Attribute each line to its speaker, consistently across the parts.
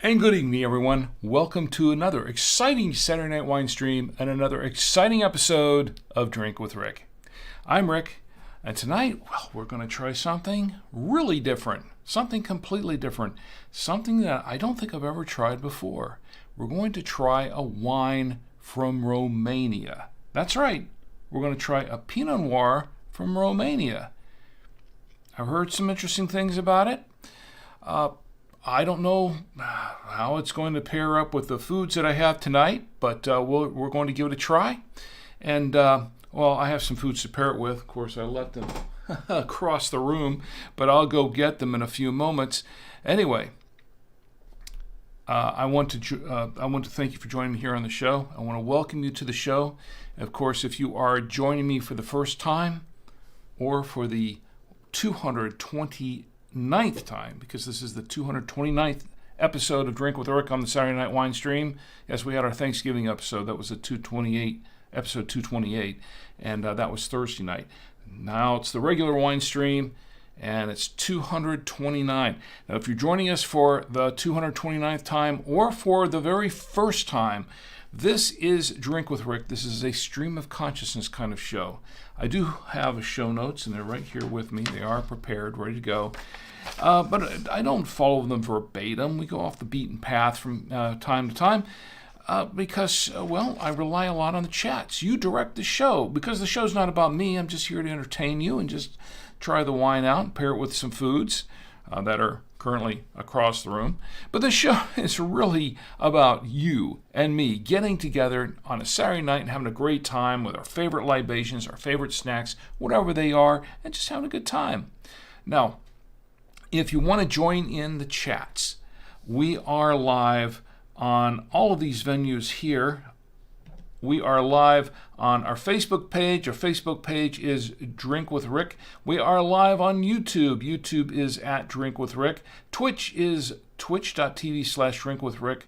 Speaker 1: And good evening, everyone. Welcome to another exciting Saturday Night Wine Stream and another exciting episode of Drink with Rick. I'm Rick, and tonight, we're going to try something really different, something completely different, something that I don't think I've ever tried before. We're going to try a wine from Romania. That's right, we're going to try a Pinot Noir from Romania. I've heard some interesting things about it. I don't know how it's going to pair up with the foods that I have tonight, but we're going to give it a try. And, I have some foods to pair it with. Of course, I left them across the room, but I'll go get them in a few moments. Anyway, I want to thank you for joining me here on the show. I want to welcome you to the show. Of course, if you are joining me for the first time or for the 229th time, because this is the 229th episode of Drink with Rick on the Saturday Night Wine Stream. Yes, we had our Thanksgiving episode. That was episode 228, and that was Thursday night. Now it's the regular wine stream, and it's 229. Now, if you're joining us for the 229th time or for the very first time, this is Drink with Rick. This is a stream of consciousness kind of show. I do have show notes, and they're right here with me. They are prepared, ready to go. But I don't follow them verbatim. We go off the beaten path from time to time because, I rely a lot on the chats. You direct the show. Because the show's not about me, I'm just here to entertain you and just try the wine out and pair it with some foods that are currently across the room. But the show is really about you and me getting together on a Saturday night and having a great time with our favorite libations, our favorite snacks, whatever they are, and just having a good time. Now, if you want to join in the chats, we are live on all of these venues here. We are live on our Facebook page. Our Facebook page is Drink with Rick. We are live on YouTube. YouTube is at Drink with Rick. Twitch is twitch.tv/Drink with Rick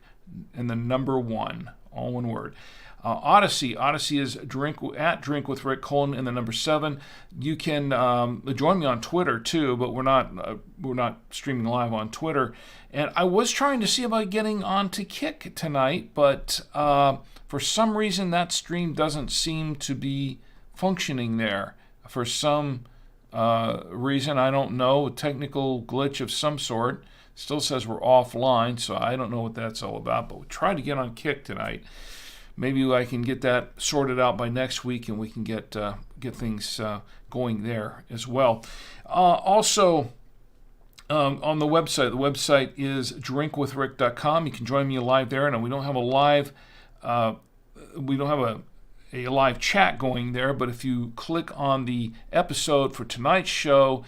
Speaker 1: and the number 1, all one word. Odyssey is Drink with Rick, and the number 7. You can join me on Twitter too, but we're not streaming live on Twitter. And I was trying to see about getting onto Kick tonight, but for some reason that stream doesn't seem to be functioning there. For some reason, I don't know, a technical glitch of some sort. Still says we're offline, so I don't know what that's all about. But we tried to get on Kick tonight. Maybe I can get that sorted out by next week, and we can get things going there as well. Also, on the website is drinkwithrick.com. You can join me live there, and we don't have a live live chat going there. But if you click on the episode for tonight's show,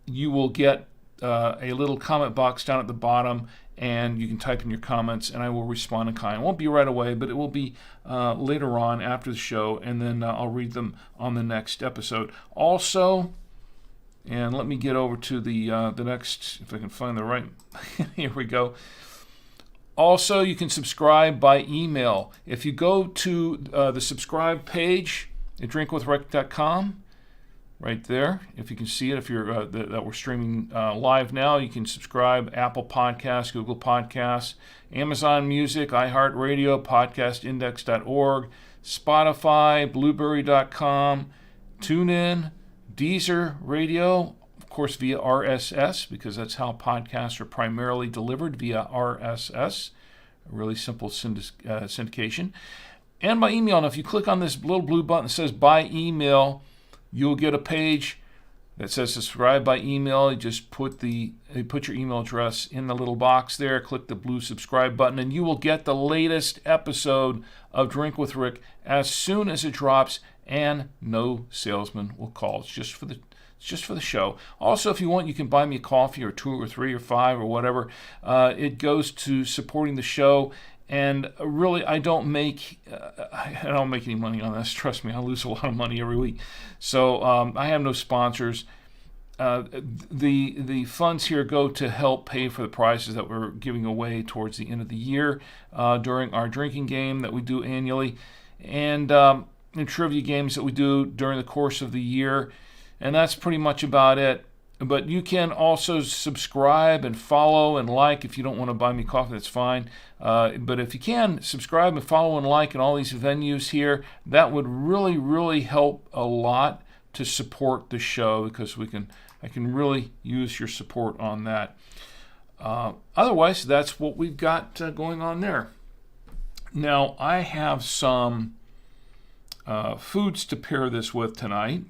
Speaker 1: you will get a little comment box down at the bottom, and you can type in your comments, and I will respond in kind. It won't be right away, but it will be later on after the show, and then I'll read them on the next episode. Also, and let me get over to the next, if I can find the right, here we go. Also, you can subscribe by email. If you go to the subscribe page at drinkwithrick.com, right there, if you can see it, if you're that we're streaming live now, you can subscribe. Apple Podcasts, Google Podcasts, Amazon Music, iHeartRadio, podcastindex.org, Spotify, Blueberry.com, TuneIn, Deezer Radio, of course via RSS, because that's how podcasts are primarily delivered, via RSS, a really simple syndication, and by email. And if you click on this little blue button that says by email, you'll get a page that says subscribe by email. You just put your email address in the little box there, click the blue subscribe button, and you will get the latest episode of Drink with Rick as soon as it drops, and no salesman will call. It's just for the show. Also, if you want, you can buy me a coffee or 2 or 3 or 5 or whatever. It goes to supporting the show. And really, I don't make any money on this. Trust me, I lose a lot of money every week. So I have no sponsors. The funds here go to help pay for the prizes that we're giving away towards the end of the year during our drinking game that we do annually, and trivia games that we do during the course of the year. And that's pretty much about it. But you can also subscribe and follow and like. If you don't want to buy me coffee, that's fine. But if you can, subscribe and follow and like in all these venues here. That would really, really help a lot to support the show, because I can really use your support on that. Otherwise, that's what we've got going on there. Now, I have some foods to pair this with tonight.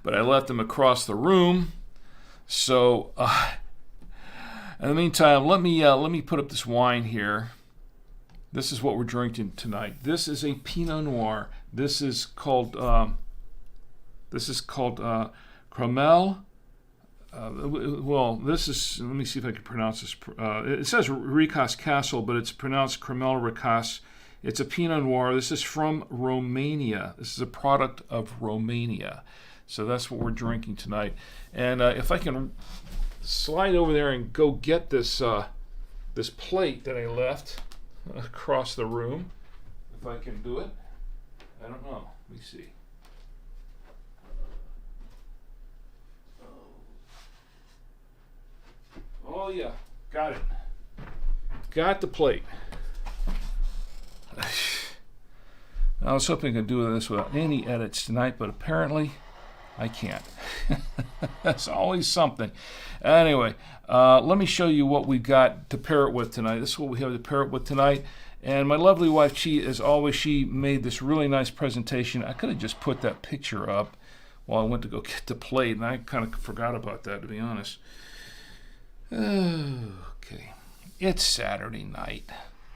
Speaker 1: But I left them across the room. So, in the meantime, let me put up this wine here. This is what we're drinking tonight. This is a Pinot Noir. This is called Cromel. This is, let me see if I can pronounce this. It says Ricas Castle, but it's pronounced Cromel Ricas. It's a Pinot Noir. This is from Romania. This is a product of Romania. So that's what we're drinking tonight. And if I can slide over there and go get this this plate that I left across the room, if I can do it. I don't know. Let me see. Oh yeah, got it. Got the plate. I was hoping I could do this without any edits tonight, but apparently I can't. That's always something. Anyway, let me show you what we've got to pair it with tonight. This is what we have to pair it with tonight. And my lovely wife, as always, she made this really nice presentation. I could have just put that picture up while I went to go get the plate, and I kind of forgot about that, to be honest. Okay. It's Saturday night.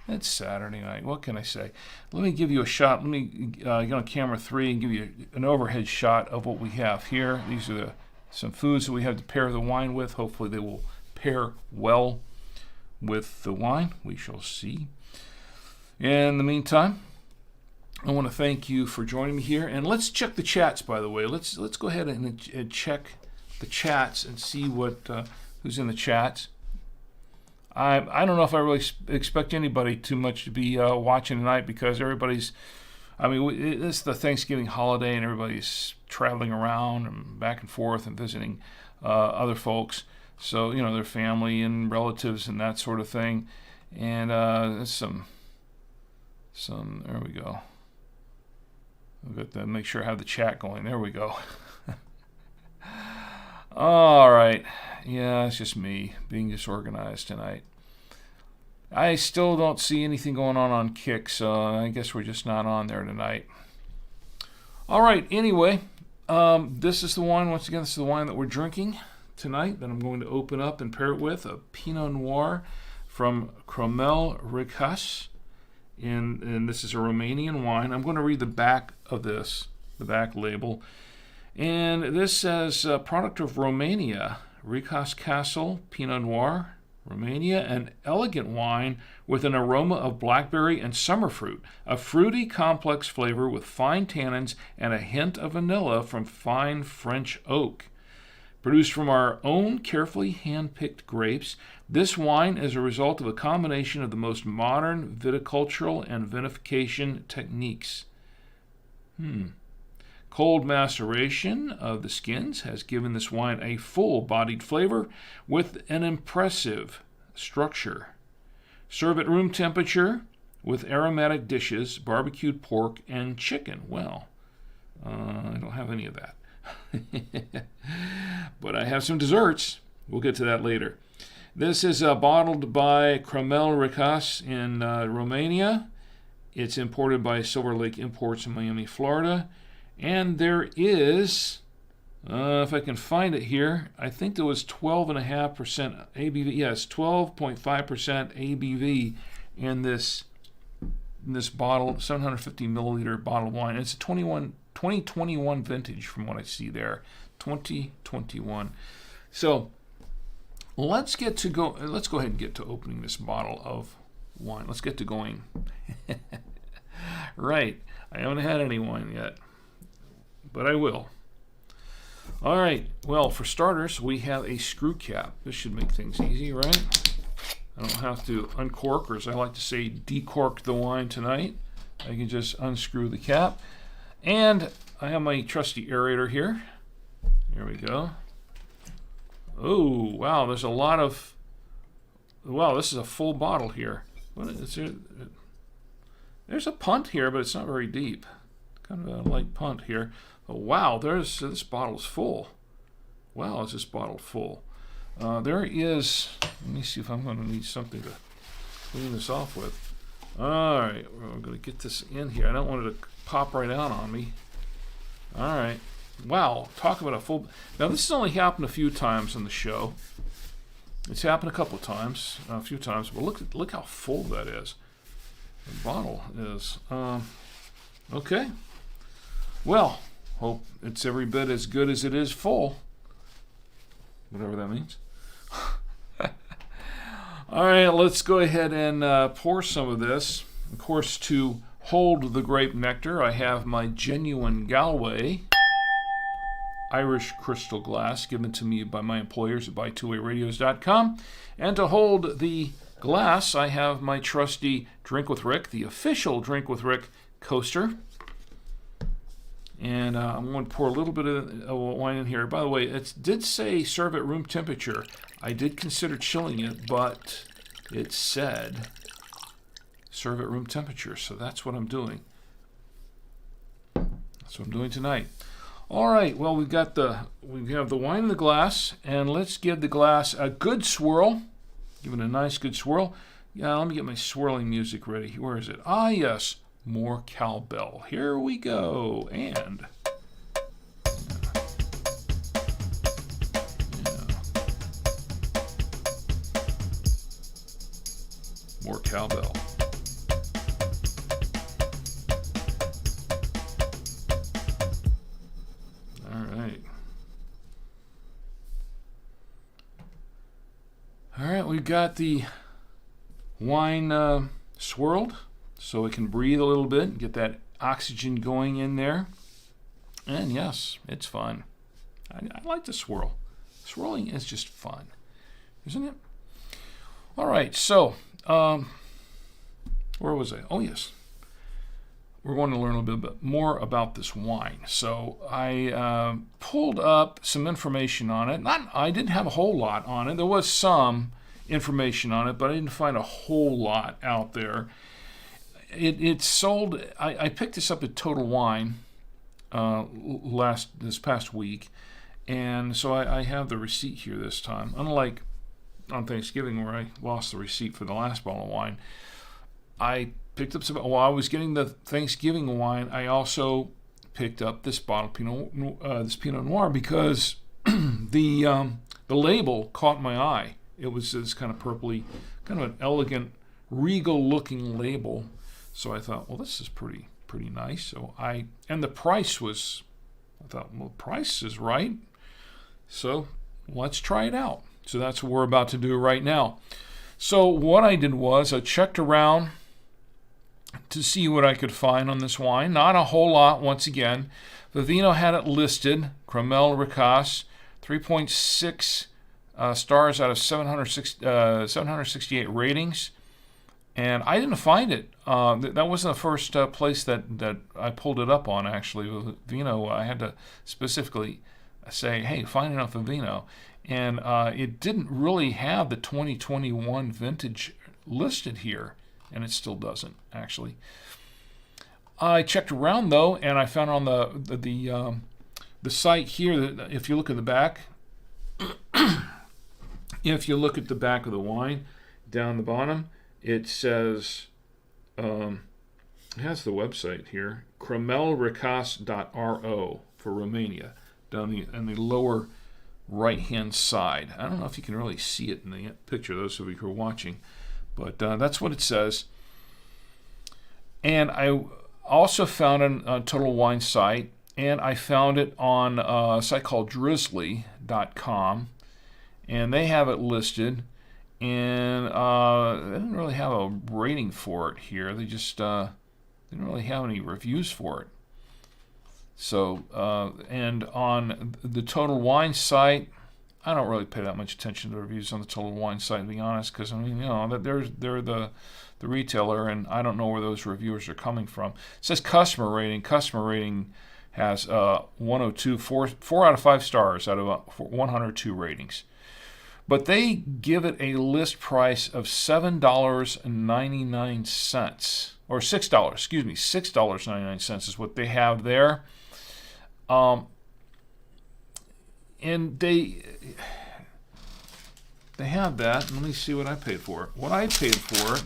Speaker 1: It's Saturday night. What can I say? Let me give you a shot. Let me get on camera 3 and give you an overhead shot of what we have here. These are some foods that we have to pair the wine with. Hopefully they will pair well with the wine. We shall see. In the meantime, I want to thank you for joining me here. And let's check the chats, by the way. Let's go ahead and check the chats and see what who's in the chats. I don't know if I really expect anybody too much to be watching tonight, because everybody's, it's the Thanksgiving holiday and everybody's traveling around and back and forth and visiting other folks. So, their family and relatives and that sort of thing. And there's some, there we go. I've got to make sure I have the chat going. There we go. All right. Yeah, it's just me being disorganized tonight. I still don't see anything going on Kick, so I guess we're just not on there tonight. All right, anyway, this is the wine. Once again, this is the wine that we're drinking tonight that I'm going to open up and pair it with, a Pinot Noir from Cromel Ricas. And this is a Romanian wine. I'm going to read the back of this, the back label. And this says, product of Romania, Ricas Castle, Pinot Noir, Romania, an elegant wine with an aroma of blackberry and summer fruit, a fruity, complex flavor with fine tannins and a hint of vanilla from fine French oak. Produced from our own carefully hand-picked grapes, this wine is a result of a combination of the most modern viticultural and vinification techniques. Cold maceration of the skins has given this wine a full-bodied flavor with an impressive structure. Serve at room temperature with aromatic dishes, barbecued pork, and chicken. Well, I don't have any of that. But I have some desserts. We'll get to that later. This is bottled by Cromel Ricas in Romania. It's imported by Silver Lake Imports in Miami, Florida. And there is, if I can find it here, I think there was 12.5% ABV. Yes, 12.5% ABV in this bottle, 750 milliliter bottle of wine. It's a 2021 vintage from what I see there, 2021. So let's go ahead and get to opening this bottle of wine. Let's get to going. Right, I haven't had any wine yet, but I will. All right, well, for starters, we have a screw cap. This should make things easy, right? I don't have to uncork, or as I like to say, decork the wine tonight. I can just unscrew the cap. And I have my trusty aerator here. Here we go. Oh, wow, there's a lot of... Wow, this is a full bottle here. What is there? There's a punt here, but it's not very deep. Kind of a light punt here. Oh, wow, this bottle's full. Wow, is this bottle full? There is... Let me see if I'm going to need something to clean this off with. All right, we're going to get this in here. I don't want it to pop right out on me. All right. Wow, talk about a full... Now, this has only happened a few times on the show. It's happened a couple of times, a few times, but look how full that is. The bottle is. Okay. Well, hope it's every bit as good as it is full. Whatever that means. All right, let's go ahead and pour some of this. Of course, to hold the grape nectar, I have my genuine Galway Irish crystal glass given to me by my employers at buy2wayradios.com. And to hold the glass, I have my trusty Drink with Rick, the official Drink with Rick coaster. And I'm going to pour a little bit of wine in here. By the way, it did say serve at room temperature. I did consider chilling it, but it said serve at room temperature. So that's what I'm doing. That's what I'm doing tonight. All right, well, we have the wine in the glass, and let's give the glass a good swirl. Give it a nice good swirl. Yeah, let me get my swirling music ready. Where is it? Ah, yes, more cowbell. Here we go. And more cowbell. All right, we've got the wine swirled so it can breathe a little bit and get that oxygen going in there. And yes, it's fun. I like to swirl. Swirling is just fun, isn't it? All right, so where was I? Oh, yes. We're going to learn a little bit more about this wine. So I pulled up some information on it. I didn't have a whole lot on it. There was some information on it, but I didn't find a whole lot out there. It's sold. I picked this up at Total Wine this past week, and so I have the receipt here this time. Unlike on Thanksgiving where I lost the receipt for the last bottle of wine, I picked up some. While I was getting the Thanksgiving wine, I also picked up this bottle this Pinot Noir because the label caught my eye. It was this kind of purpley, kind of an elegant, regal-looking label. So I thought, well, this is pretty nice. So and the price was, I thought, well, the price is right. So let's try it out. So that's what we're about to do right now. So what I did was I checked around to see what I could find on this wine. Not a whole lot, once again. Vivino had it listed, Cromel Ricasse, 3.6 stars out of 768 ratings. And I didn't find it. That wasn't the first place that I pulled it up on, actually. With Vivino, I had to specifically say, hey, find enough Vivino. And it didn't really have the 2021 vintage listed here. And it still doesn't, actually. I checked around, though, and I found on the site here that if you look at the back, if you look at the back of the wine, down the bottom, it says, it has the website here, cromelricasse.ro for Romania, down in the lower right-hand side. I don't know if you can really see it in the picture, those of you who are watching, but that's what it says. And I also found it on a Total Wine site, and I found it on a site called drizzly.com, and they have it listed, and they didn't really have a rating for it here. They just didn't really have any reviews for it. So, and on the Total Wine site, I don't really pay that much attention to the reviews on the Total Wine site, to be honest, because, I mean, you know, they're the retailer, and I don't know where those reviewers are coming from. It says customer rating. Customer rating has 102, 4 out of 5 stars out of 102 ratings. But they give it a list price of $7.99, or $6, excuse me, $6.99 is what they have there. And they have that. Let me see what I paid for it. What I paid for it,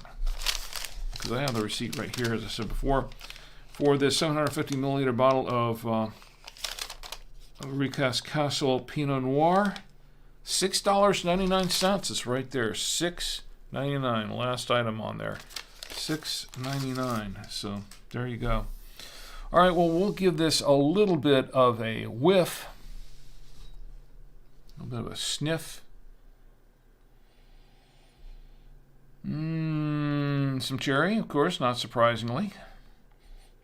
Speaker 1: because I have the receipt right here, as I said before, for this 750 milliliter bottle of Recast Castle Pinot Noir, $6.99. It's right there, $6.99. Last item on there, $6.99. So there you go. All right, well, we'll give this a little bit of a whiff, a little bit of a sniff. Some cherry, of course, not surprisingly.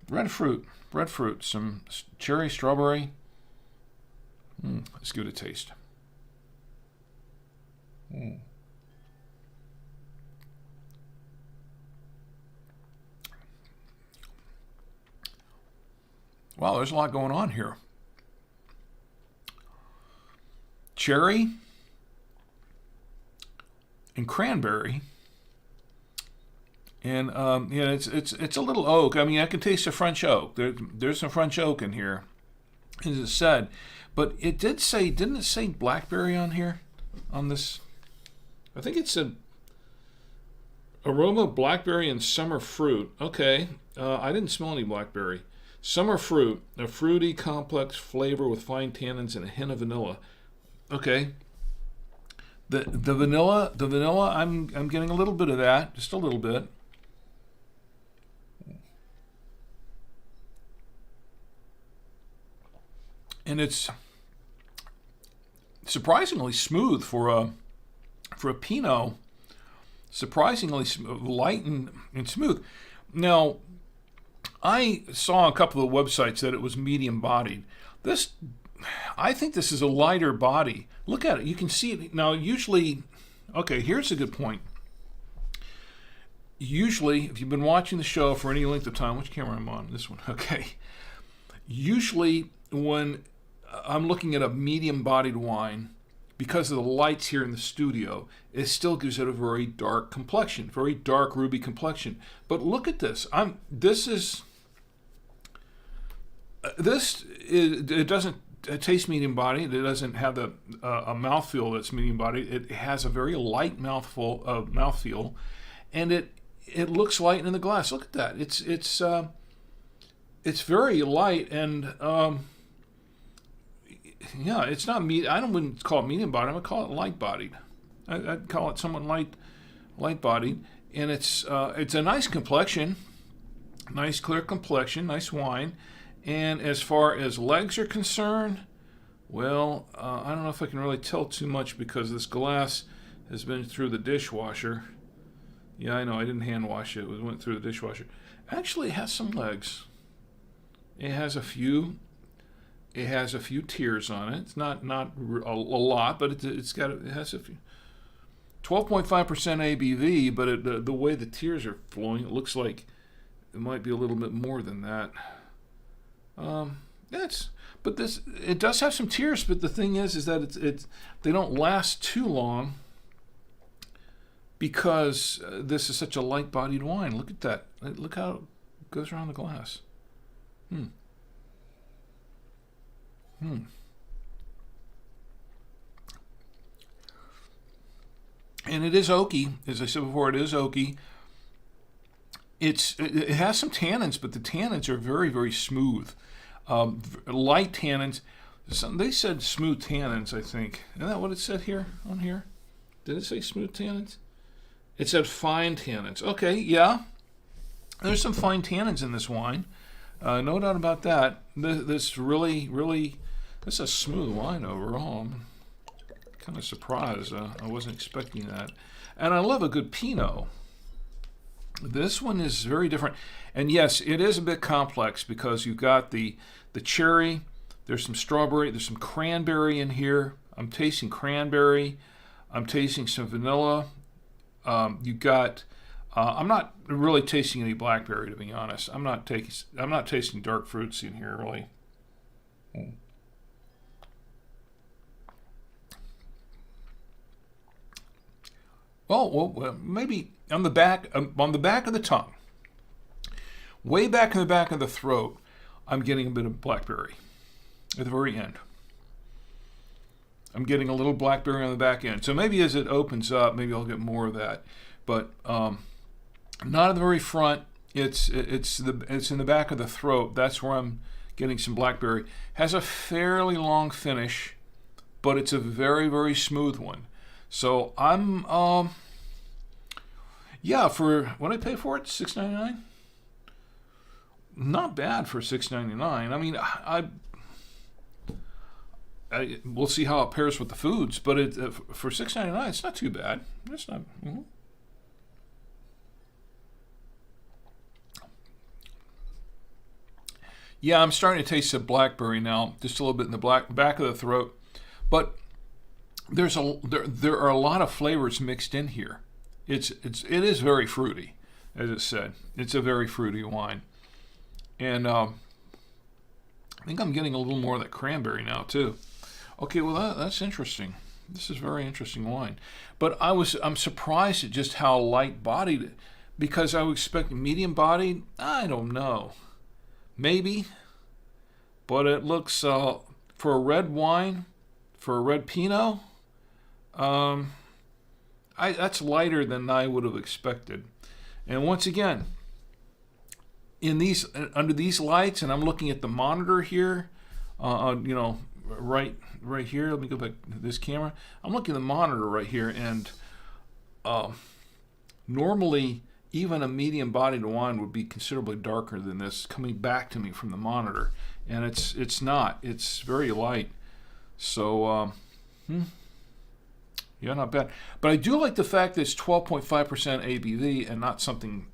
Speaker 1: Red fruit, some cherry, strawberry. Let's give it a taste. Wow, there's a lot going on here. Cherry and cranberry, and it's a little oak. I mean, I can taste the French oak. There's some French oak in here, as it said, but it didn't it say blackberry on here, on this? I think it said aroma, blackberry, and summer fruit. Okay, I didn't smell any blackberry. Summer fruit, a fruity, complex flavor with fine tannins and a hint of vanilla. Okay. The vanilla, I'm getting a little bit of that, just a little bit. And it's surprisingly smooth for a Pinot. Surprisingly light and smooth. Now, I saw a couple of websites that it was medium bodied. I think this is a lighter body. Look at it. You can see it. Now, usually, okay, here's a good point. Usually, if you've been watching the show for any length of time, which camera am I on? This one. Okay. Usually, when I'm looking at a medium-bodied wine, because of the lights here in the studio, it still gives it a very dark complexion, very dark ruby complexion. But look at this. It doesn't taste medium bodied. It doesn't have a mouthfeel that's medium bodied. It has a very light mouthfeel, and it looks light in the glass. Look at that. It's very light, and yeah, it's not wouldn't call it medium bodied. I would call it light bodied. I'd call it somewhat light bodied, and it's a nice complexion, nice clear complexion, nice wine. And as far as legs are concerned, well, I don't know if I can really tell too much because this glass has been through the dishwasher. Yeah, I know, I didn't hand wash it. It went through the dishwasher. Actually, it has some legs. It has a few tears on it. It's not a lot, but it has a few. 12.5% ABV, but the way the tears are flowing, it looks like it might be a little bit more than that. It does have some tears, but the thing is that they don't last too long because this is such a light-bodied wine. Look at that. Look how it goes around the glass. And it is oaky. As I said before, it is oaky. It has some tannins, but the tannins are very, very smooth. Light tannins. They said smooth tannins, I think. Isn't that what it said here on here? Did it say smooth tannins? It said fine tannins. Okay, yeah. There's some fine tannins in this wine. No doubt about that. This really, this is a smooth wine overall. I'm kind of surprised. I wasn't expecting that. And I love a good Pinot. This one is very different. And yes, it is a bit complex because you've got the cherry, there's some strawberry, there's some cranberry in here. I'm tasting cranberry. I'm tasting some vanilla. You got I'm not really tasting any blackberry, to be honest. I'm not tasting dark fruits in here, really. Well, maybe on the back of the tongue, way back in the back of the throat, I'm getting a bit of blackberry at the very end. I'm getting a little blackberry on the back end. So maybe as it opens up, maybe I'll get more of that. But not at the very front. It's in the back of the throat. That's where I'm getting some blackberry. Has a fairly long finish, but it's a very, very smooth one. So I'm for what I pay for it, $6.99. Not bad for $6.99. I mean, we'll see how it pairs with the foods, but for $6.99, it's not too bad. It's not. Mm-hmm. Yeah, I'm starting to taste the blackberry now, just a little bit in the back of the throat, but there are a lot of flavors mixed in here. It is very fruity, as it said. It's a very fruity wine, and I think I'm getting a little more of that cranberry now too. Okay, well that's interesting. This is very interesting wine, but I'm surprised at just how light-bodied, because I was expecting medium-bodied. I don't know, maybe, but it looks for a red wine, for a red Pinot. That's lighter than I would have expected. And once again, under these lights, and I'm looking at the monitor here, right here. Let me go back to this camera. I'm looking at the monitor right here, and normally even a medium-bodied wine would be considerably darker than this, coming back to me from the monitor, and it's not. It's very light. So. Yeah, not bad. But I do like the fact that it's 12.5% ABV and not something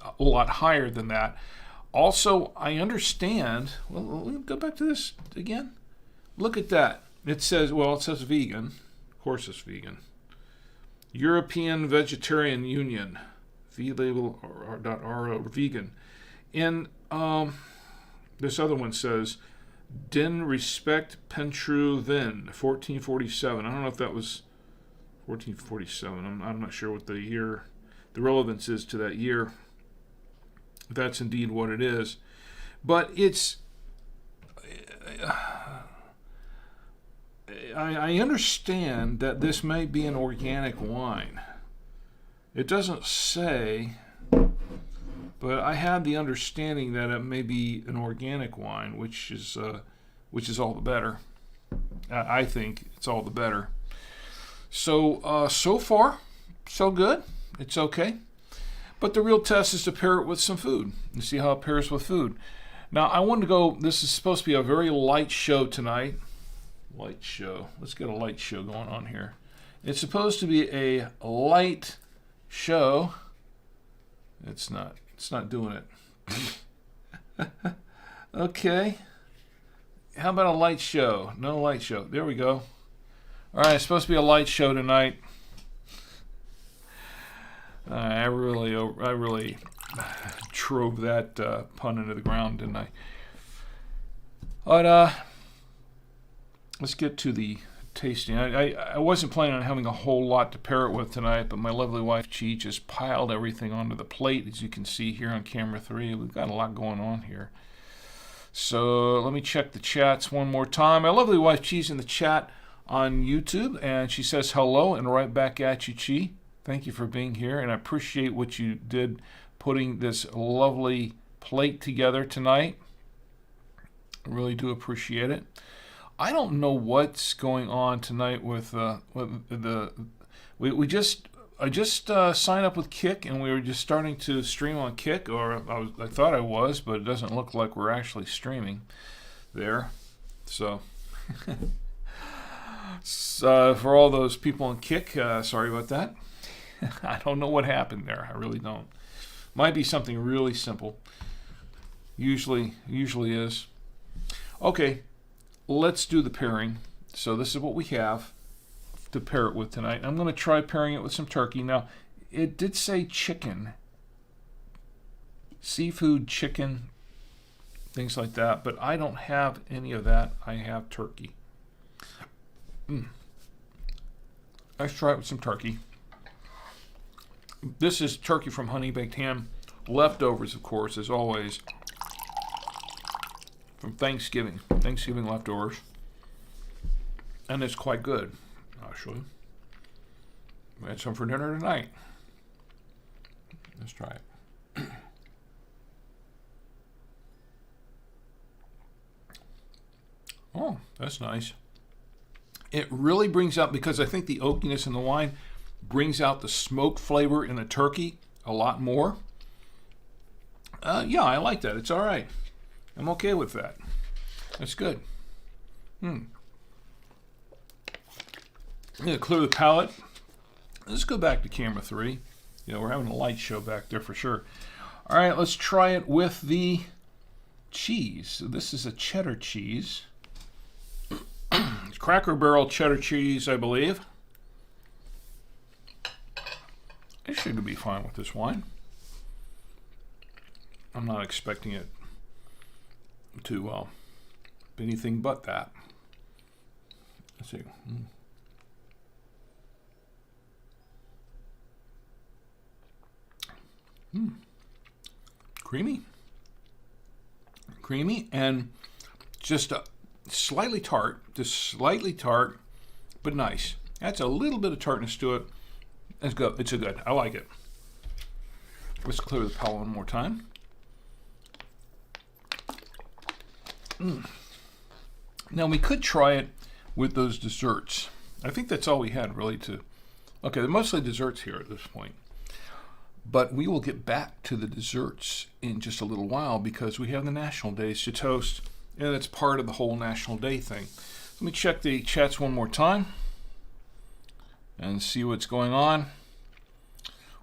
Speaker 1: a lot higher than that. Also, I understand. Well, let me go back to this again. Look at that. It says vegan. Of course it's vegan. European Vegetarian Union. VLabel.ro, vegan. And this other one says, Din Respect Pentru Vin, 1447. I don't know if that was 1447. I'm not sure what the relevance is to that year. If that's indeed what it is. But I understand that this may be an organic wine. It doesn't say, but I had the understanding that it may be an organic wine, which is all the better. I think it's all the better. So far, so good. It's okay. But the real test is to pair it with some food and see how it pairs with food. Now, I wanted to go, this is supposed to be a very light show tonight. Light show. Let's get a light show going on here. It's supposed to be a light show. It's not doing it. Okay. How about a light show? No light show. There we go. All right, it's supposed to be a light show tonight. I really drove that pun into the ground, didn't I? But let's get to the tasting. I wasn't planning on having a whole lot to pair it with tonight, but my lovely wife Chi just piled everything onto the plate, as you can see here on camera 3. We've got a lot going on here. So let me check the chats one more time. My lovely wife Chi's in the chat on YouTube, and she says hello and right back at you, Chi. Thank you for being here, and I appreciate what you did putting this lovely plate together tonight. I really do appreciate it. I don't know what's going on tonight with I just signed up with Kick, and we were just starting to stream on Kick, or I thought I was, but it doesn't look like we're actually streaming there. So, for all those people on Kick, sorry about that. I don't know what happened there. I really don't. Might be something really simple. Usually is. Okay, let's do the pairing. So this is what we have to pair it with tonight. I'm going to try pairing it with some turkey. Now, it did say chicken. Seafood, chicken. things like that. But I don't have any of that. I have turkey. Let's try it with some turkey. This is turkey from Honey Baked Ham. Leftovers, of course, as always, from Thanksgiving leftovers. And it's quite good, actually. We had some for dinner tonight. Let's try it. Oh, that's nice. It really brings out, because I think the oakiness in the wine brings out the smoke flavor in the turkey a lot more. Yeah, I like that. It's all right. I'm okay with that. That's good. I'm going to clear the palate. Let's go back to camera 3. We're having a light show back there for sure. All right, let's try it with the cheese. So this is a cheddar cheese. It's Cracker Barrel cheddar cheese, I believe. It should be fine with this wine. I'm not expecting it to be anything but that. Let's see. Creamy and just slightly tart, but nice. That's a little bit of tartness to it. It's good. It's good. I like it. Let's clear the palate one more time. Now we could try it with those desserts. I think that's all we had really to. Okay, they're mostly desserts here at this point. But we will get back to the desserts in just a little while because we have the National Days to toast, and it's part of the whole National Day thing. Let me check the chats one more time and see what's going on.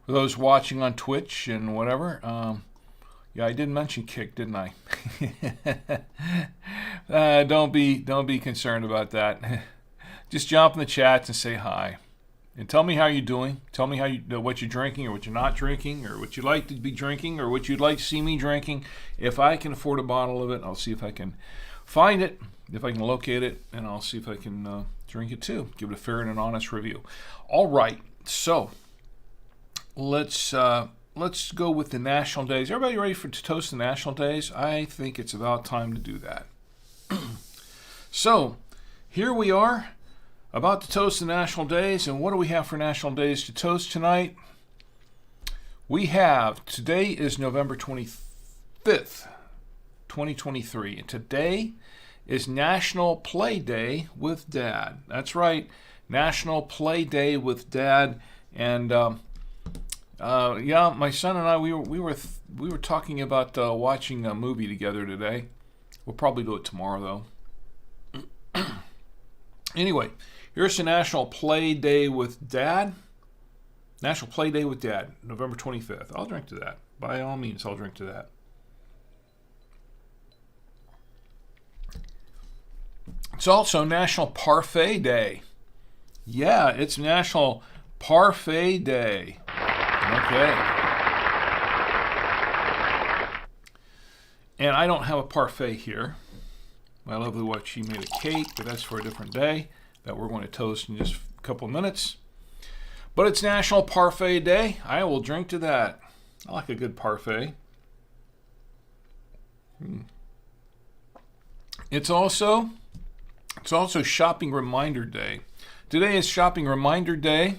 Speaker 1: For those watching on Twitch and whatever, yeah, I did mention Kick, didn't I? Don't be concerned about that. Just jump in the chats and say hi. And tell me how you're doing. Tell me what you're drinking or what you're not drinking or what you'd like to be drinking or what you'd like to see me drinking. If I can afford a bottle of it, I'll see if I can find it, if I can locate it, and I'll see if I can drink it too. Give it a fair and an honest review. All right, so let's go with the National Days. Everybody ready to toast the National Days? I think it's about time to do that. So here we are, about to toast the National Days. And what do we have for National Days to toast tonight? We have, today is November 25th, 2023. And today is National Play Day with Dad. That's right, National Play Day with Dad. And yeah, my son and I, we were talking about watching a movie together today. We'll probably do it tomorrow, though. Anyway, here's the National Play Day with Dad. National Play Day with Dad, November 25th. I'll drink to that. By all means, I'll drink to that. It's also National Parfait Day. Yeah, it's National Parfait Day. Okay. And I don't have a parfait here. My lovely wife, she made a cake, but that's for a different day that we're going to toast in just a couple of minutes. But it's National Parfait Day. I will drink to that. I like a good parfait. It's also Shopping Reminder Day. Today is Shopping Reminder Day.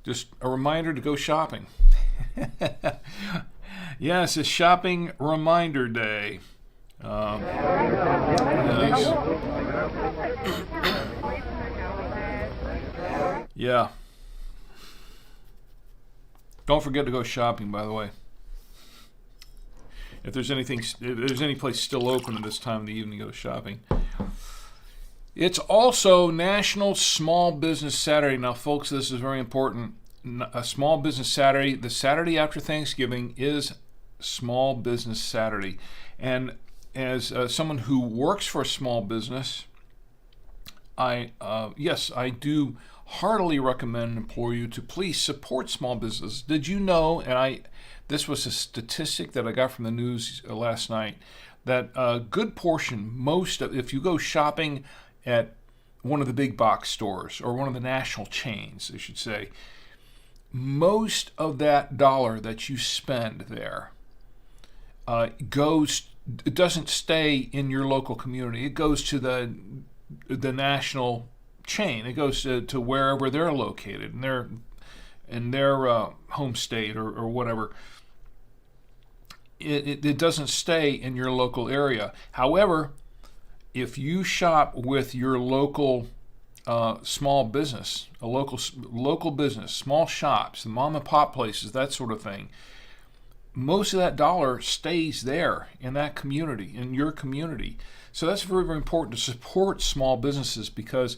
Speaker 1: Just a reminder to go shopping. Yes, it's Shopping Reminder Day. Nice. Yeah. Don't forget to go shopping, by the way. If there's any place still open at this time of the evening, go shopping. It's also National Small Business Saturday. Now, folks, this is very important. A Small Business Saturday, the Saturday after Thanksgiving, is Small Business Saturday. And as someone who works for a small business, I do heartily recommend and implore you to please support small business. Did you know, and this was a statistic that I got from the news last night, that a good portion, if you go shopping at one of the big box stores or one of the national chains, I should say, most of that dollar that you spend there it doesn't stay in your local community. It goes to the national chain. It goes to wherever they're located in their home state or whatever. It doesn't stay in your local area. However, if you shop with your local small business, a local business, small shops, the mom and pop places, that sort of thing, most of that dollar stays there in that community, in your community. So that's very, very important to support small businesses, because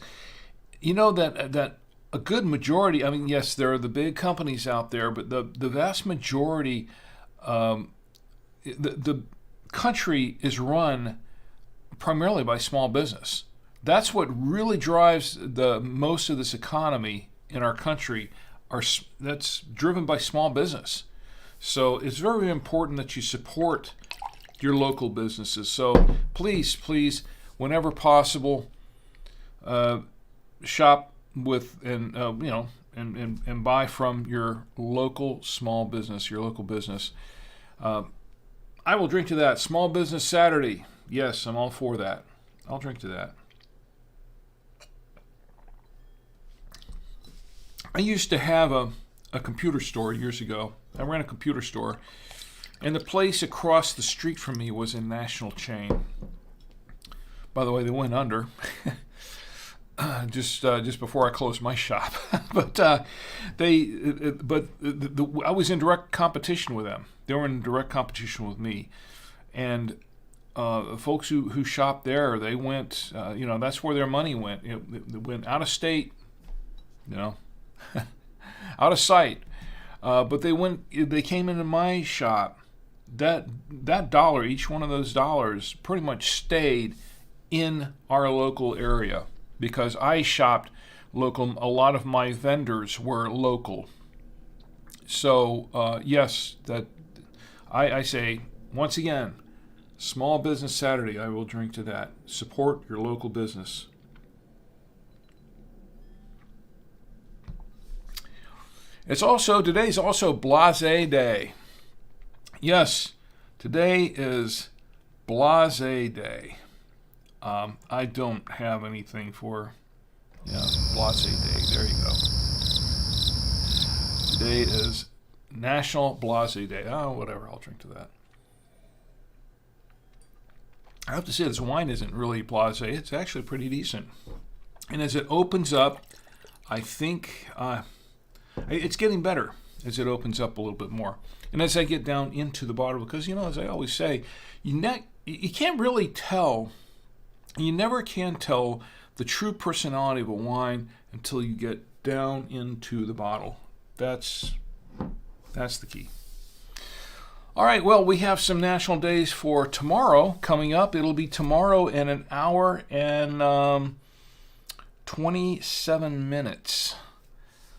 Speaker 1: you know that a good majority, I mean, yes, there are the big companies out there, but the vast majority, the country is run primarily by small business. That's what really drives the most of this economy in our country. That's driven by small business. So it's very important that you support your local businesses. So please, whenever possible, shop with and buy from your local small business, your local business. I will drink to that. Small Business Saturday. Yes, I'm all for that. I'll drink to that. I used to have a computer store years ago. I ran a computer store, and the place across the street from me was a national chain. By the way, they went under just before I closed my shop. But I was in direct competition with them. They were in direct competition with me, and folks who shopped there, they went. That's where their money went. It went out of state. Out of sight. But they came into my shop. That dollar, each one of those dollars, pretty much stayed in our local area because I shopped local. A lot of my vendors were local. So yes, that I say once again, Small Business Saturday. I will drink to that. Support your local business. Today's also Blase Day. Yes, today is Blase Day. I don't have anything for Blase Day. There you go. Today is National Blase Day. Oh, whatever. I'll drink to that. I have to say this wine isn't really blase. It's actually pretty decent. And as it opens up, I think it's getting better as it opens up a little bit more. And as I get down into the bottle, because, as I always say, you can't really tell, you never can tell the true personality of a wine until you get down into the bottle. That's the key. All right, well, we have some national days for tomorrow coming up. It'll be tomorrow in an hour and 27 minutes.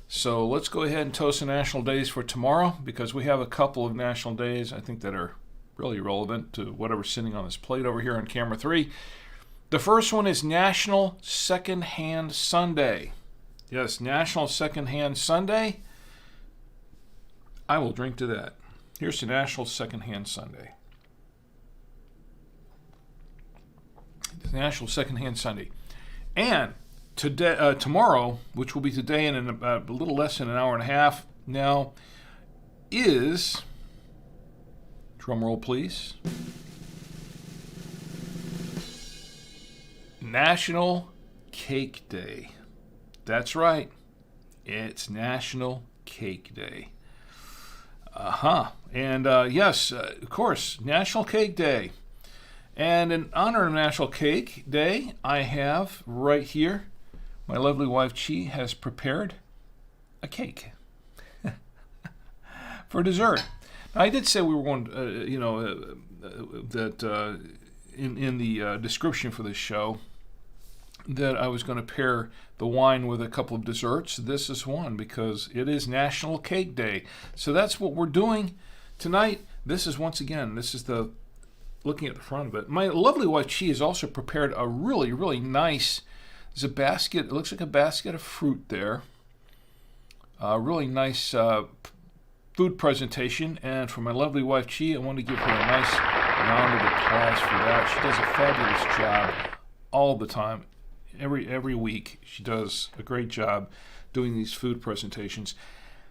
Speaker 1: So let's go ahead and toast the national days for tomorrow, because we have a couple of national days I think that are really relevant to whatever's sitting on this plate over here on camera 3. The first one is National Secondhand Sunday. Yes, National Secondhand Sunday. I will drink to that. Here's to National Secondhand Sunday. National Secondhand Sunday. And today, tomorrow, which will be today and in about a little less than an hour and a half now, is, drum roll please, National Cake Day. That's right. It's National Cake Day. And yes, of course, National Cake Day. And in honor of National Cake Day, I have right here, my lovely wife Chi has prepared a cake for dessert. Now, I did say we were going to, that in the description for this show, that I was going to pair the wine with a couple of desserts. This is one, because it is National Cake Day. So that's what we're doing tonight. This is, once again, this is the looking at the front of it. My lovely wife, she has also prepared a really, really nice, there's a basket, it looks like a basket of fruit there. A really nice food presentation. And for my lovely wife, Chi, I want to give her a nice round of applause for that. She does a fabulous job all the time. Every week, she does a great job doing these food presentations.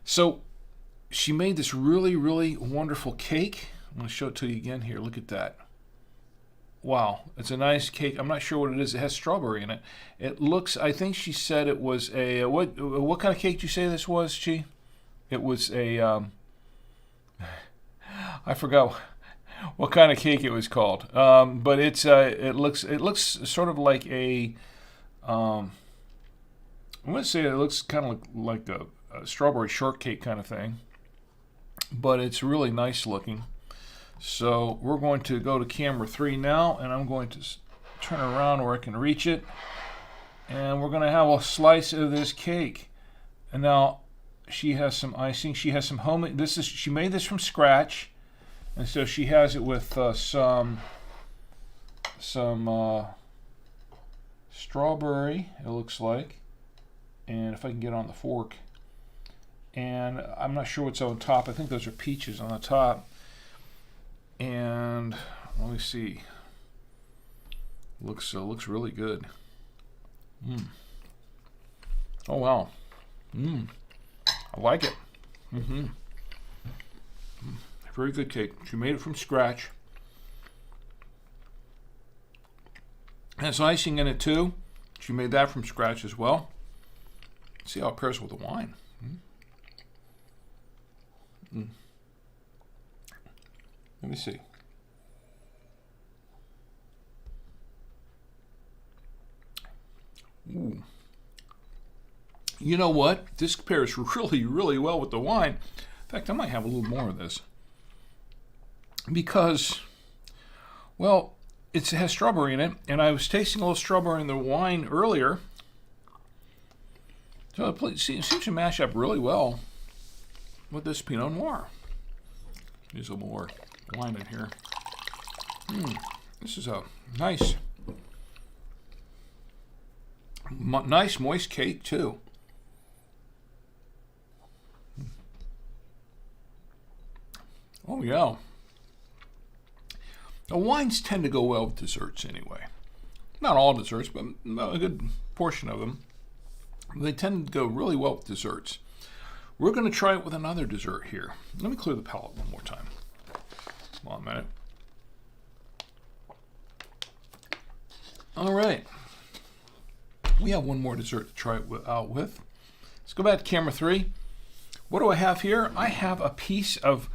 Speaker 1: So she made this really, really wonderful cake. I'm going to show it to you again here. Look at that. Wow, it's a nice cake. I'm not sure what it is. It has strawberry in it. It looks, I think she said it was a, what kind of cake did you say this was, Chi? It was a, I forgot what kind of cake it was called. But it's, it looks sort of like a, I'm going to say it looks kind of like a strawberry shortcake kind of thing. But it's really nice looking. So we're going to go to camera 3 now, and I'm going to turn around where I can reach it. And we're going to have a slice of this cake. And now she has some icing. She has some homemade, she made this from scratch. And so she has it with some strawberry, it looks like. And if I can get on the fork. And I'm not sure what's on top. I think those are peaches on the top. And let me see. Looks really good. Oh wow. I like it. Very good cake. She made it from scratch. It has icing in it too. She made that from scratch as well. See how it pairs with the wine. Let me see. Ooh. You know what? This pairs really, really well with the wine. In fact, I might have a little more of this. Because, well, it has strawberry in it, and I was tasting a little strawberry in the wine earlier. So it seems to mash up really well with this Pinot Noir. There's a little more wine in here. This is a nice moist cake too. Oh yeah. The wines tend to go well with desserts anyway. Not all desserts, but a good portion of them. They tend to go really well with desserts. We're going to try it with another dessert here. Let me clear the palate one more time. Hold on a minute. All right. We have one more dessert to try it out with. Let's go back to camera 3. What do I have here? I have a piece of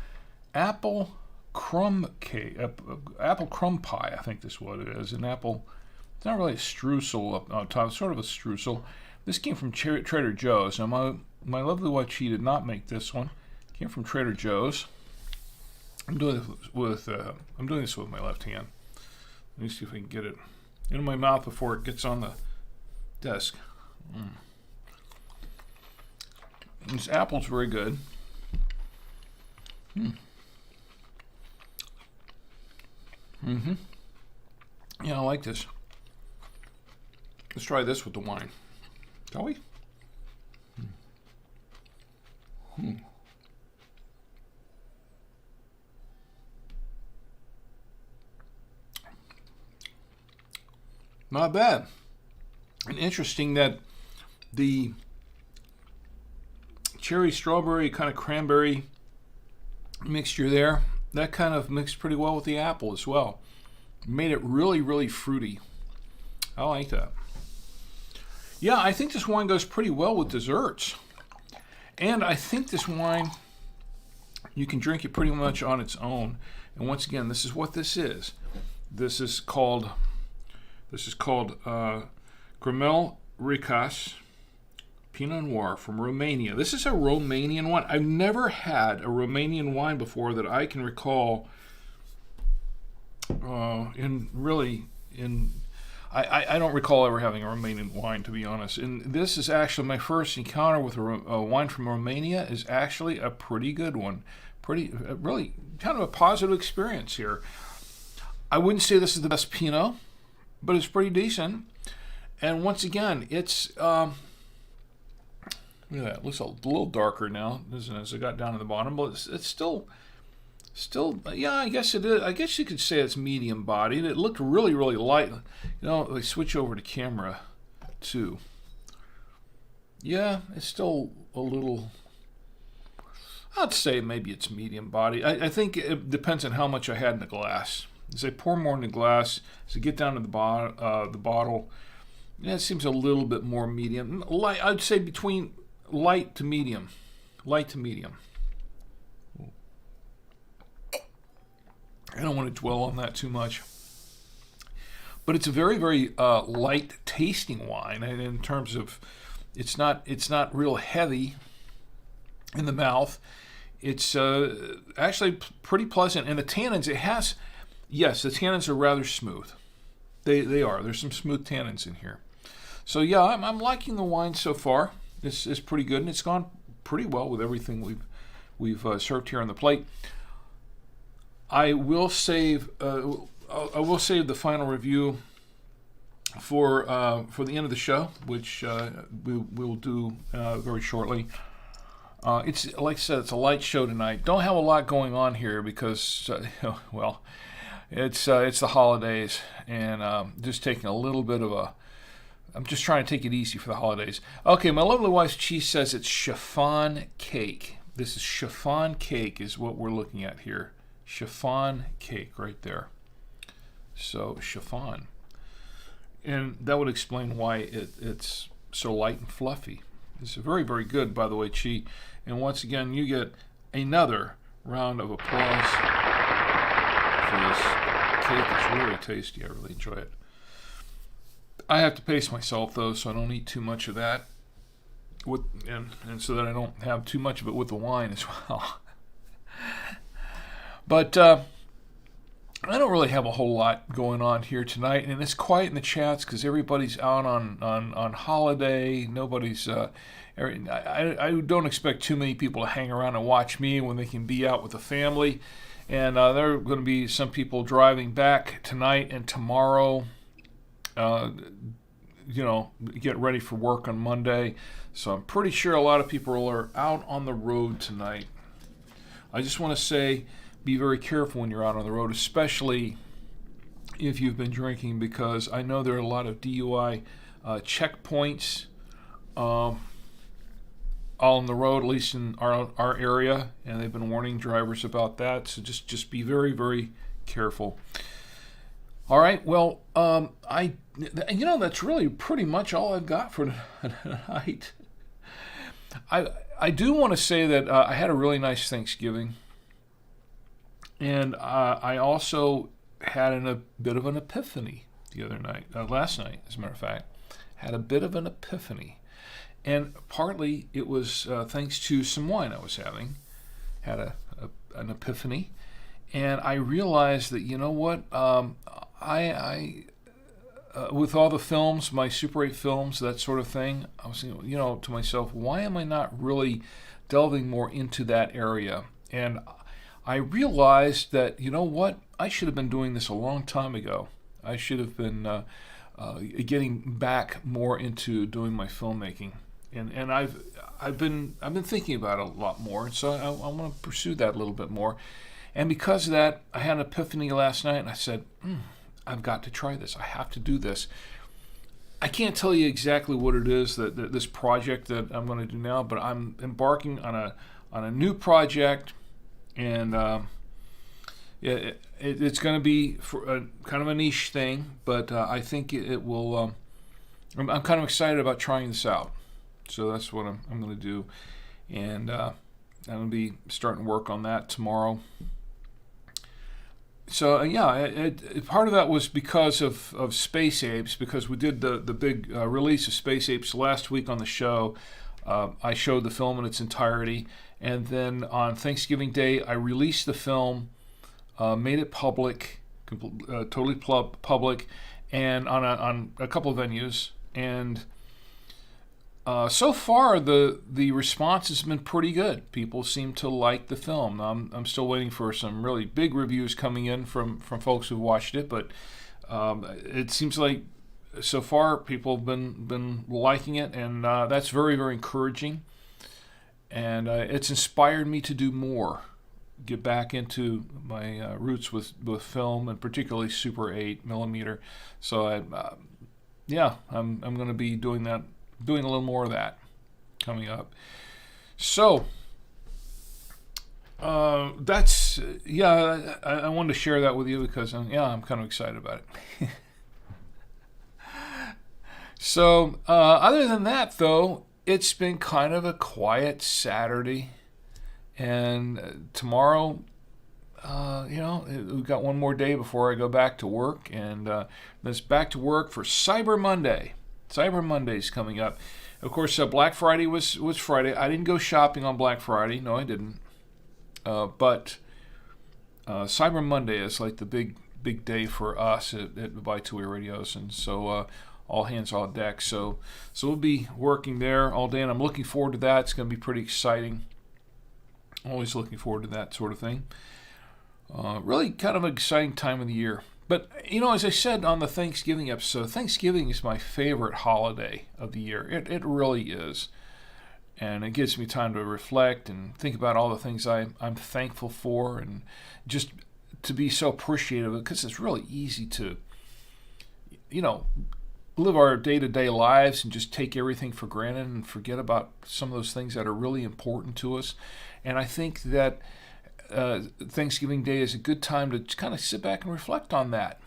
Speaker 1: apple crumb cake, apple crumb pie. I think this is what it is. An apple. It's not really a streusel up on top. It's sort of a streusel. This came from Trader Joe's. Now my lovely wife, she did not make this one. It came from Trader Joe's. I'm doing this with my left hand. Let me see if I can get it into my mouth before it gets on the desk. This apple's very good. Yeah, I like this. Let's try this with the wine. Shall we? Not bad. And interesting that the cherry strawberry kind of cranberry mixture there, that kind of mixed pretty well with the apple as well. Made it really, really fruity. I like that. Yeah, I think this wine goes pretty well with desserts. And I think this wine, you can drink it pretty much on its own. And once again, this is what this is. This is called Grumel Ricas Pinot Noir from Romania. This is a Romanian wine. I've never had a Romanian wine before that I can recall. I don't recall ever having a Romanian wine, to be honest. And this is actually my first encounter with a wine from Romania. Is actually a pretty good one. Really kind of a positive experience here. I wouldn't say this is the best Pinot, but it's pretty decent. And once again, it's look at that. It looks a little darker now, doesn't it, as I got down to the bottom, but it's still, yeah, I guess it is. I guess you could say it's medium bodied. It looked really, really light. They switch over to camera too. Yeah, it's still a little. I'd say maybe it's medium body. I think it depends on how much I had in the glass. As I pour more in the glass, as I get down to the bottle, yeah, it seems a little bit more medium. Light, I'd say between light to medium. Light to medium. I don't want to dwell on that too much. But it's a very, very light tasting wine, and in terms of it's not real heavy in the mouth. It's actually pretty pleasant, and the tannins it has. Yes, the tannins are rather smooth. They are. There's some smooth tannins in here. So yeah, I'm liking the wine so far. This is pretty good, and it's gone pretty well with everything we've served here on the plate. I will save the final review for the end of the show, which we'll do very shortly. It's like I said, it's a light show tonight. Don't have a lot going on here because, well, it's the holidays, and just taking a little bit of a. I'm just trying to take it easy for the holidays. Okay, my lovely wife, she says it's chiffon cake. This is chiffon cake is what we're looking at here. Chiffon cake right there. So chiffon, and that would explain why it's so light and fluffy. It's very, very good, by the way, Chi. And once again, you get another round of applause for this cake. It's really tasty. I really enjoy it. I have to pace myself, though, so I don't eat too much of that, and so that I don't have too much of it with the wine as well. But I don't really have a whole lot going on here tonight, and it's quiet in the chats because everybody's out on holiday. Nobody's. I don't expect too many people to hang around and watch me when they can be out with the family. And there are going to be some people driving back tonight and tomorrow. Get ready for work on Monday. So I'm pretty sure a lot of people are out on the road tonight. I just want to say, be very careful when you're out on the road, especially if you've been drinking, because I know there are a lot of DUI checkpoints all on the road, at least in our area, and they've been warning drivers about that. So just be very, very careful. All right. Well, that's really pretty much all I've got for tonight. I do want to say that I had a really nice Thanksgiving, and I also had a bit of an epiphany the other night, last night, as a matter of fact. Had a bit of an epiphany. And partly it was thanks to some wine I was having. Had an epiphany. And I realized that, you know what, I with all the films, my Super 8 films, that sort of thing, I was thinking, to myself, why am I not really delving more into that area? And I realized that, you know what, I should have been doing this a long time ago. I should have been getting back more into doing my filmmaking. And I've been thinking about it a lot more, and so I want to pursue that a little bit more. And because of that, I had an epiphany last night, and I said, I've got to try this. I have to do this. I can't tell you exactly what it is that this project that I'm going to do now, but I'm embarking on a new project, and it's going to be for kind of a niche thing, but I think it will. I'm kind of excited about trying this out. So that's what I'm going to do, and I'm going to be starting work on that tomorrow. So part of that was because of Space Apes, because we did the big release of Space Apes last week on the show. I showed the film in its entirety, and then on Thanksgiving Day I released the film, made it public, totally public, and on a couple of venues, and So far, the response has been pretty good. People seem to like the film. I'm still waiting for some really big reviews coming in from folks who've watched it, but it seems like so far people have been liking it, and that's very, very encouraging. And it's inspired me to do more, get back into my roots with film, and particularly Super 8 millimeter. So I'm going to be doing a little more of that coming up. So that's I wanted to share that with you because I'm kind of excited about it. So other than that, though, it's been kind of a quiet Saturday, and tomorrow, we've got one more day before I go back to work, and then it's back to work for Cyber Monday. Cyber Monday's coming up. Of course, Black Friday was Friday. I didn't go shopping on Black Friday. No, I didn't. But Cyber Monday is like the big day for us at Buy Two-Way Radios, and so all hands on deck. So we'll be working there all day, and I'm looking forward to that. It's going to be pretty exciting. Always looking forward to that sort of thing. Really kind of an exciting time of the year. But, as I said on the Thanksgiving episode, Thanksgiving is my favorite holiday of the year. It really is. And it gives me time to reflect and think about all the things I'm thankful for, and just to be so appreciative of it, because it's really easy to, live our day-to-day lives and just take everything for granted and forget about some of those things that are really important to us. And I think that Thanksgiving Day is a good time to kind of sit back and reflect on that,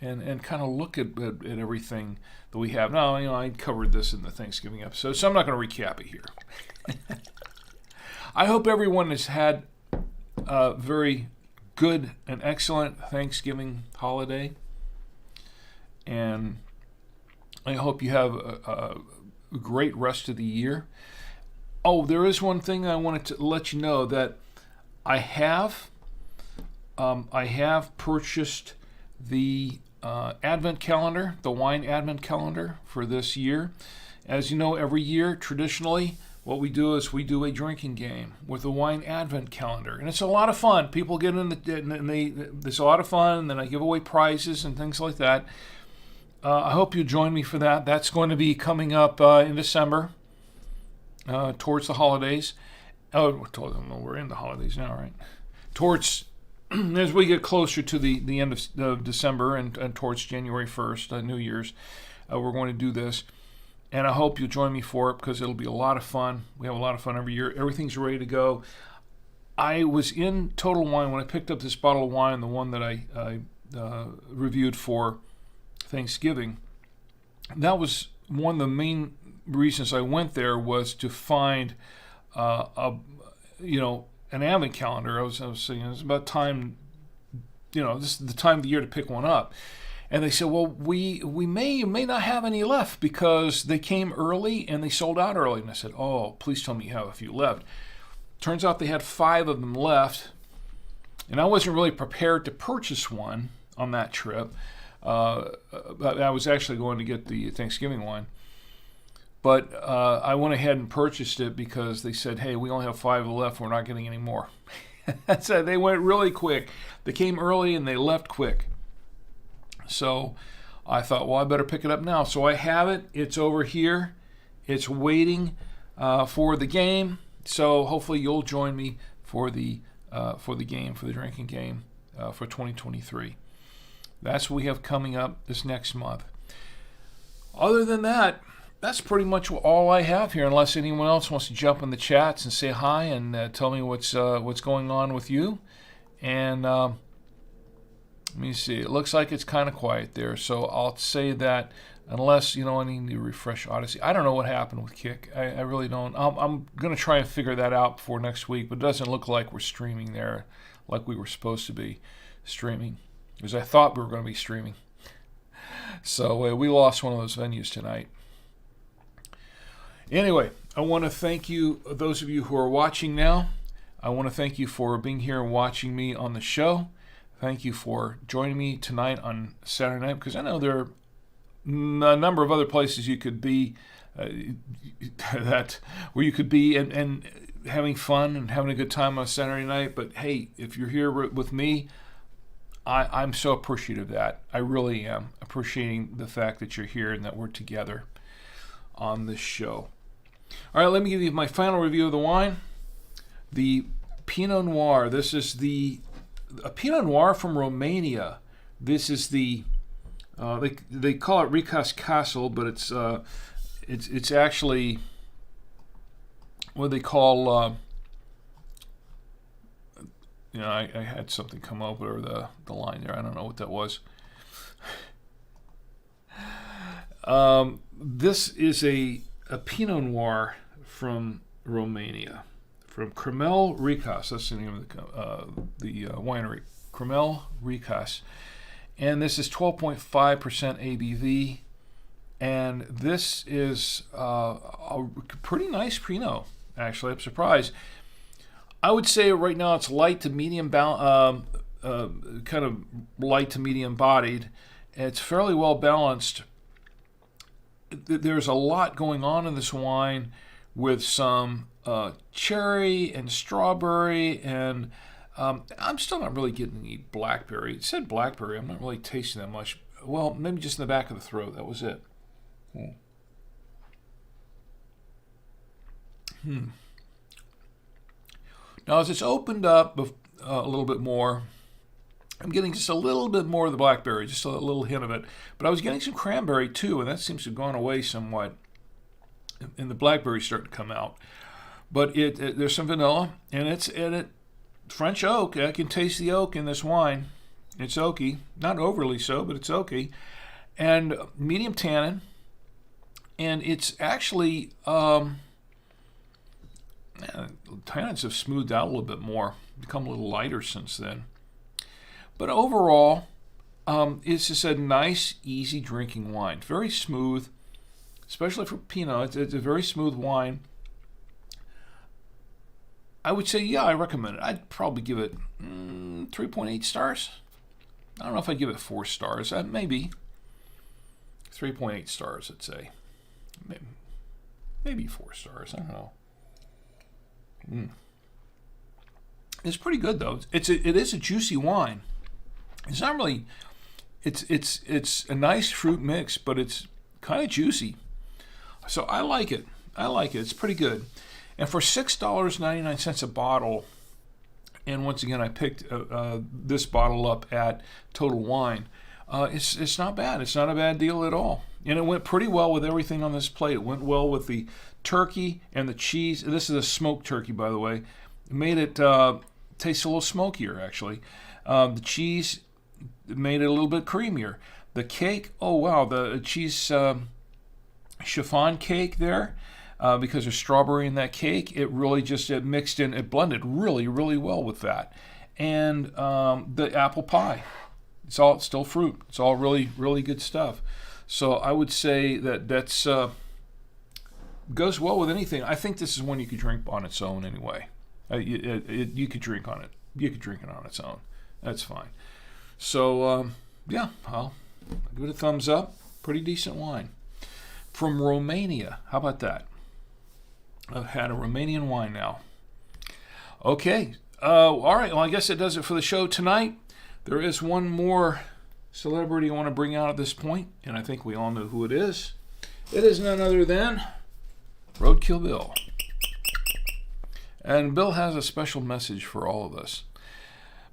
Speaker 1: and kind of look at everything that we have. Now, I covered this in the Thanksgiving episode, so I'm not going to recap it here. I hope everyone has had a very good and excellent Thanksgiving holiday, and I hope you have a great rest of the year. Oh, there is one thing I wanted to let you know, that I have purchased the Advent calendar, the wine Advent calendar for this year. As you know, every year, traditionally, what we do is we do a drinking game with the wine Advent calendar, and it's a lot of fun. People get in there's a lot of fun, and then I give away prizes and things like that. I hope you join me for that. That's going to be coming up in December, towards the holidays. Oh, we're in the holidays now, right? Towards, as we get closer to the end of December and towards January 1st, New Year's, we're going to do this. And I hope you'll join me for it, because it'll be a lot of fun. We have a lot of fun every year. Everything's ready to go. I was in Total Wine when I picked up this bottle of wine, the one that I reviewed for Thanksgiving. That was one of the main reasons I went there, was to find an Advent calendar. I was saying it's about time, this is the time of the year to pick one up. And they said, well, we may not have any left, because they came early and they sold out early. And I said, oh, please tell me you have a few left. Turns out they had 5 of them left, and I wasn't really prepared to purchase one on that trip. I was actually going to get the Thanksgiving one. But I went ahead and purchased it because they said, hey, we only have 5 left. We're not getting any more. So they went really quick. They came early and they left quick. So I thought, well, I better pick it up now. So I have it. It's over here. It's waiting for the game. So hopefully you'll join me for the game, for the drinking game for 2023. That's what we have coming up this next month. Other than that, that's pretty much all I have here, unless anyone else wants to jump in the chats and say hi and tell me what's going on with you. And let me see. It looks like it's kind of quiet there, so I'll say that unless I need to refresh Odyssey. I don't know what happened with Kick. I really don't. I'm going to try and figure that out before next week, but it doesn't look like we're streaming there like we were supposed to be streaming, because I thought we were going to be streaming. So we lost one of those venues tonight. Anyway, I want to thank you, those of you who are watching now. I want to thank you for being here and watching me on the show. Thank you for joining me tonight on Saturday night, because I know there are a number of other places you could be that where you could be and having fun and having a good time on a Saturday night. But hey, if you're here with me, I'm so appreciative of that. I really am appreciating the fact that you're here and that we're together on this show. All right, let me give you my final review of the wine. The Pinot Noir. This is a Pinot Noir from Romania. This is the they call it Ricas Castle, but it's actually what they call. I had something come over the line there. I don't know what that was. This is a Pinot Noir from Romania, from Cremel Ricas. That's the name of the winery, Cremel Ricas. And this is 12.5% ABV. And this is a pretty nice Pinot, actually. I'm surprised. I would say right now it's light to medium, kind of light to medium bodied. It's fairly well balanced. There's a lot going on in this wine with some cherry and strawberry, and I'm still not really getting any blackberry. It said blackberry. I'm not really tasting that much. Well, maybe just in the back of the throat. That was it. Now, as it's opened up a little bit more, I'm getting just a little bit more of the blackberry, just a little hint of it. But I was getting some cranberry too, and that seems to have gone away somewhat. And the blackberry's starting to come out. But there's some vanilla, and it's French oak. I can taste the oak in this wine. It's oaky, not overly so, but it's oaky, and medium tannin. And it's actually tannins have smoothed out a little bit more, become a little lighter since then. But overall, it's just a nice, easy drinking wine. Very smooth, especially for Pinot. It's a very smooth wine. I would say, yeah, I recommend it. I'd probably give it 3.8 stars. I don't know if I'd give it 4 stars. Maybe 3.8 stars, I'd say. Maybe 4 stars. I don't know. It's pretty good though. It is a juicy wine. It's not really. It's a nice fruit mix, but it's kind of juicy. So I like it. It's pretty good. And for $6.99 a bottle, and once again I picked this bottle up at Total Wine. It's not bad. It's not a bad deal at all. And it went pretty well with everything on this plate. It went well with the turkey and the cheese. This is a smoked turkey, by the way. It made it taste a little smokier, actually. The cheese made it a little bit creamier. The cake, oh wow, the cheese chiffon cake there, because there's strawberry in that cake, it really just mixed in, it blended really, really well with that. And the apple pie, it's all still fruit. It's all really, really good stuff. So I would say that's goes well with anything. I think this is one you could drink on its own anyway. You could drink on it. You could drink it on its own. That's fine. So yeah, I'll give it a thumbs up. Pretty decent wine from Romania. How about that? I've had a Romanian wine now. Okay. All right. Well, I guess that does it for the show tonight. There is one more celebrity I want to bring out at this point, and I think we all know who it is. It is none other than Roadkill Bill. And Bill has a special message for all of us.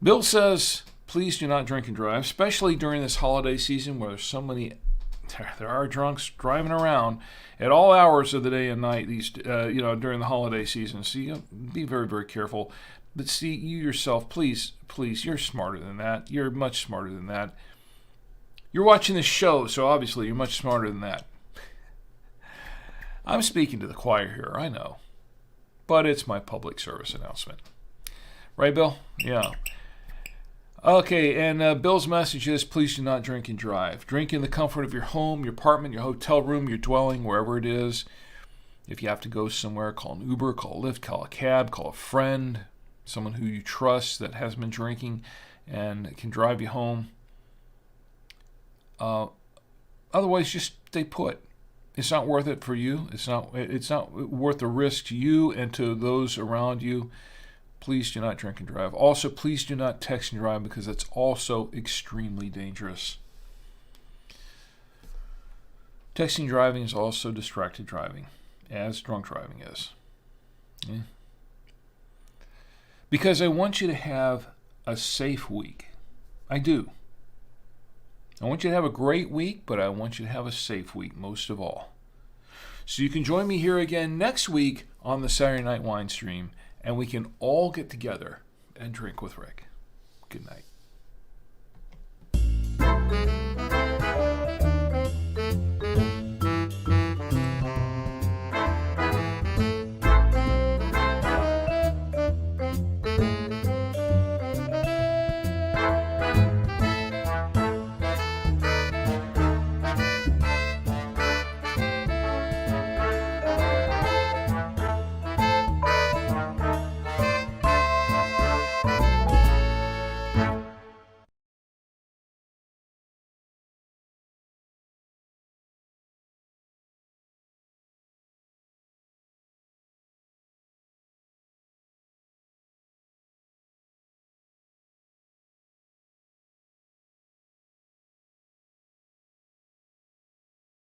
Speaker 1: Bill says, please do not drink and drive, especially during this holiday season where there's so many, there are drunks driving around at all hours of the day and night during the holiday season. So you be very, very careful. But see, you yourself, please, you're smarter than that. You're much smarter than that. You're watching this show, so obviously you're much smarter than that. I'm speaking to the choir here, I know. But it's my public service announcement. Right, Bill? Yeah. Okay, and Bill's message is, please do not drink and drive. Drink in the comfort of your home, your apartment, your hotel room, your dwelling, wherever it is. If you have to go somewhere, call an Uber, call a Lyft, call a cab, call a friend, someone who you trust that has been drinking and can drive you home. Otherwise, just stay put. It's not worth it for you. It's not worth the risk to you and to those around you. Please do not drink and drive. Also, please do not text and drive, because that's also extremely dangerous. Texting and driving is also distracted driving, as drunk driving is. Yeah. Because I want you to have a safe week. I do. I want you to have a great week, but I want you to have a safe week most of all. So you can join me here again next week on the Saturday Night Wine Stream, and we can all get together and drink with Rick. Good night.